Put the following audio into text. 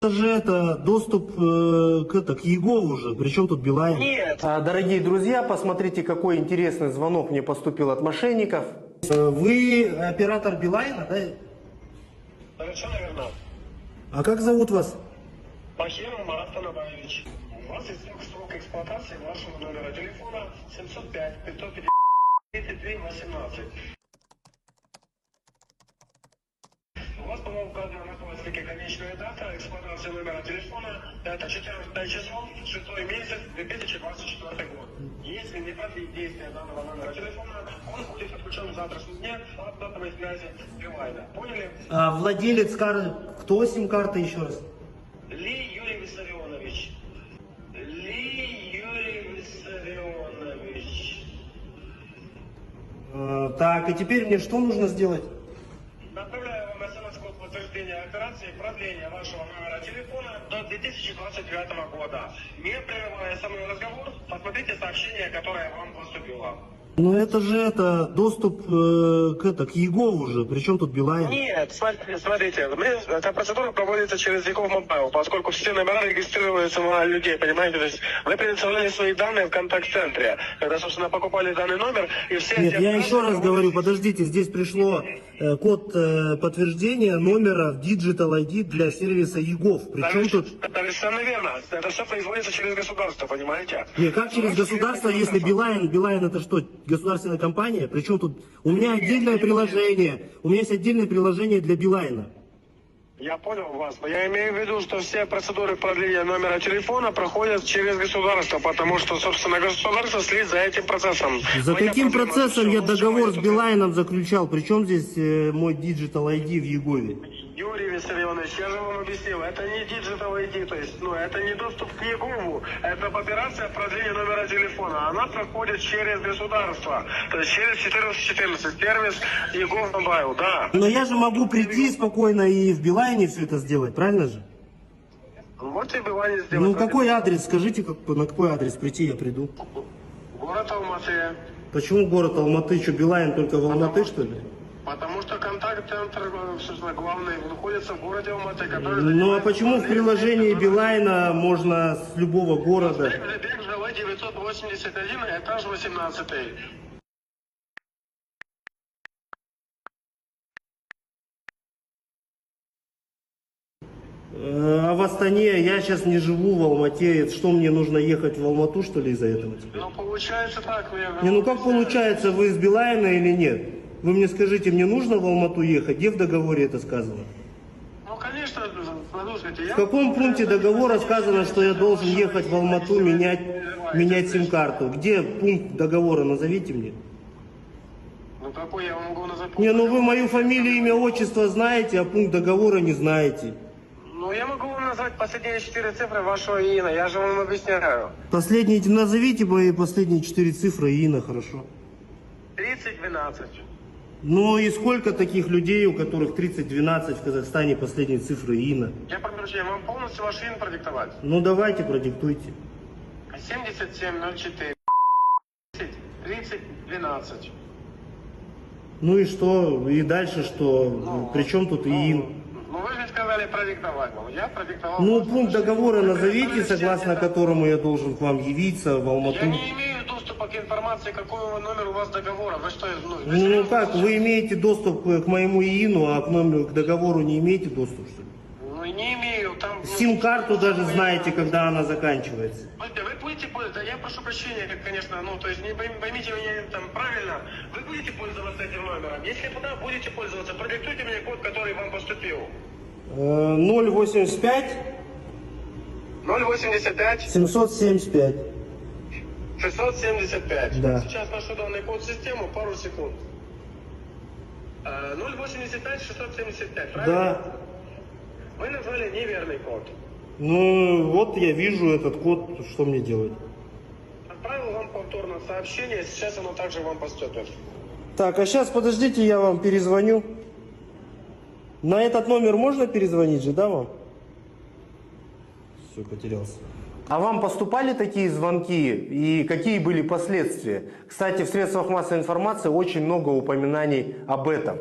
Это же доступ к Егову уже, причем тут Билайн? Нет. Дорогие друзья, посмотрите, какой интересный звонок мне поступил от мошенников. Вы оператор Билайна, да? Совершенно верно. А как зовут вас? Бахиров Марат Танабаевич. У вас истек срок эксплуатации вашего номера телефона 705 550 33 18. У вас была указана на пластике конечная дата эксплуатации номера телефона. Это 14 часов, 6 месяц, 2024 год. Если не продлить действие данного номера телефона, он будет отключен в завтрашнем дне от сотовой связи Билайна. Поняли? А владелец карты, кто сим-карта еще раз? Ли Юрий Виссарионович. Ли Юрий Виссарионович. Так, и теперь мне что нужно сделать? Направляю вам смс-код подтверждения операции продления вашего номера телефона до 2029 года. Не прерывая со мной разговор, посмотрите сообщение, которое вам поступило. Ну это же доступ к Егову уже, причем тут Билайн? Нет, смотрите, эта процедура проводится через Егов Мобайл, поскольку все номера регистрируются на людей, понимаете? То есть вы предоставляли свои данные в контакт-центре, когда, собственно, покупали данный номер, и все... Нет, я еще раз говорю, подождите, здесь пришло код подтверждения номера в Digital ID для сервиса Егов. Причем тут... Совершенно верно. Это все производится через государство, понимаете? Не, как через государство, если Билайн это что, государственная компания? Причем тут у меня отдельное приложение, у меня есть отдельное приложение для Билайна. Я понял вас, но я имею в виду, что все процедуры продления номера телефона проходят через государство, потому что, собственно, государство следит за этим процессом. За каким процессом я договор с Билайном заключал? Причем здесь мой Digital ID в Егове? Юрий Виссарионович, я же вам объяснил, это не Digital ID, то есть, это не доступ к Егову, это операция продления номера телефона, она проходит через государство, то есть через 1414, сервис Егов Мобайл, да. Но я же могу прийти спокойно и в Билайне все это сделать, правильно же? Вот и Билайн сделать. Ну какой адрес, скажите, на какой адрес прийти я приду? Город Алматы. Почему город Алматы? Что, Билайн только в Алматы, что ли? Потому что контакт-центр, собственно, главный, находится в городе Алматы, который... Ну а почему в приложении Билайна можно с любого города? Бег ЖВ 981, этаж 18. А в Астане я сейчас не живу в Алмате. Что мне нужно ехать в Алмату, что ли, из-за этого? Ну, получается так. Не, ну как получается, вы из Билайна или нет? Вы мне скажите, мне нужно в Алмату ехать? Где в договоре это сказано? Ну, конечно, слушайте, В каком пункте договора сказано, что я должен ехать в Алмату менять сим-карту? Где пункт договора, назовите мне. Ну, какой я могу назвать? Не, ну вы мою фамилию, имя, отчество знаете, а пункт договора не знаете. Ну, я могу вам назвать последние 4 цифры вашего ИИНа, я же вам объясняю. Назовите мои последние 4 цифры ИИНа, хорошо. 3012. Ну и сколько таких людей, у которых 3012 в Казахстане последние цифры ИИНа? Я прошу, вам полностью ваш ИИН продиктовать? Ну давайте, продиктуйте. 7704 3012. Ну и что? И дальше что? При чем тут ИИН? Ну вы же сказали продиктовать вам. Я продиктовал. Ну пункт договора назовите, согласно которому я должен к вам явиться в Алмату. Я не имею доступа к информации, какой номер у вас договора. Вы что, Ну как, вы имеете доступ к моему ИИНу, а к договору не имеете доступ, что ли? Ну не имею. Там. Сим-карту даже знаете, когда она заканчивается. Вы будете пользоваться, я прошу прощения, конечно, то есть не поймите меня там правильно, вы будете пользоваться этим номером. Если да, будете пользоваться, продиктуйте мне код, который вам поступил. 085 085 775. 675. Да. Сейчас нашу данный код в систему, пару секунд. 085 675, правильно? Да. Вы назвали неверный код. Ну вот я вижу этот код, что мне делать? Отправил вам повторно сообщение, сейчас оно также вам поступит. Так, а сейчас подождите, я вам перезвоню. На этот номер можно перезвонить же, да, вам? Все, потерялся. А вам поступали такие звонки и какие были последствия? Кстати, в средствах массовой информации очень много упоминаний об этом.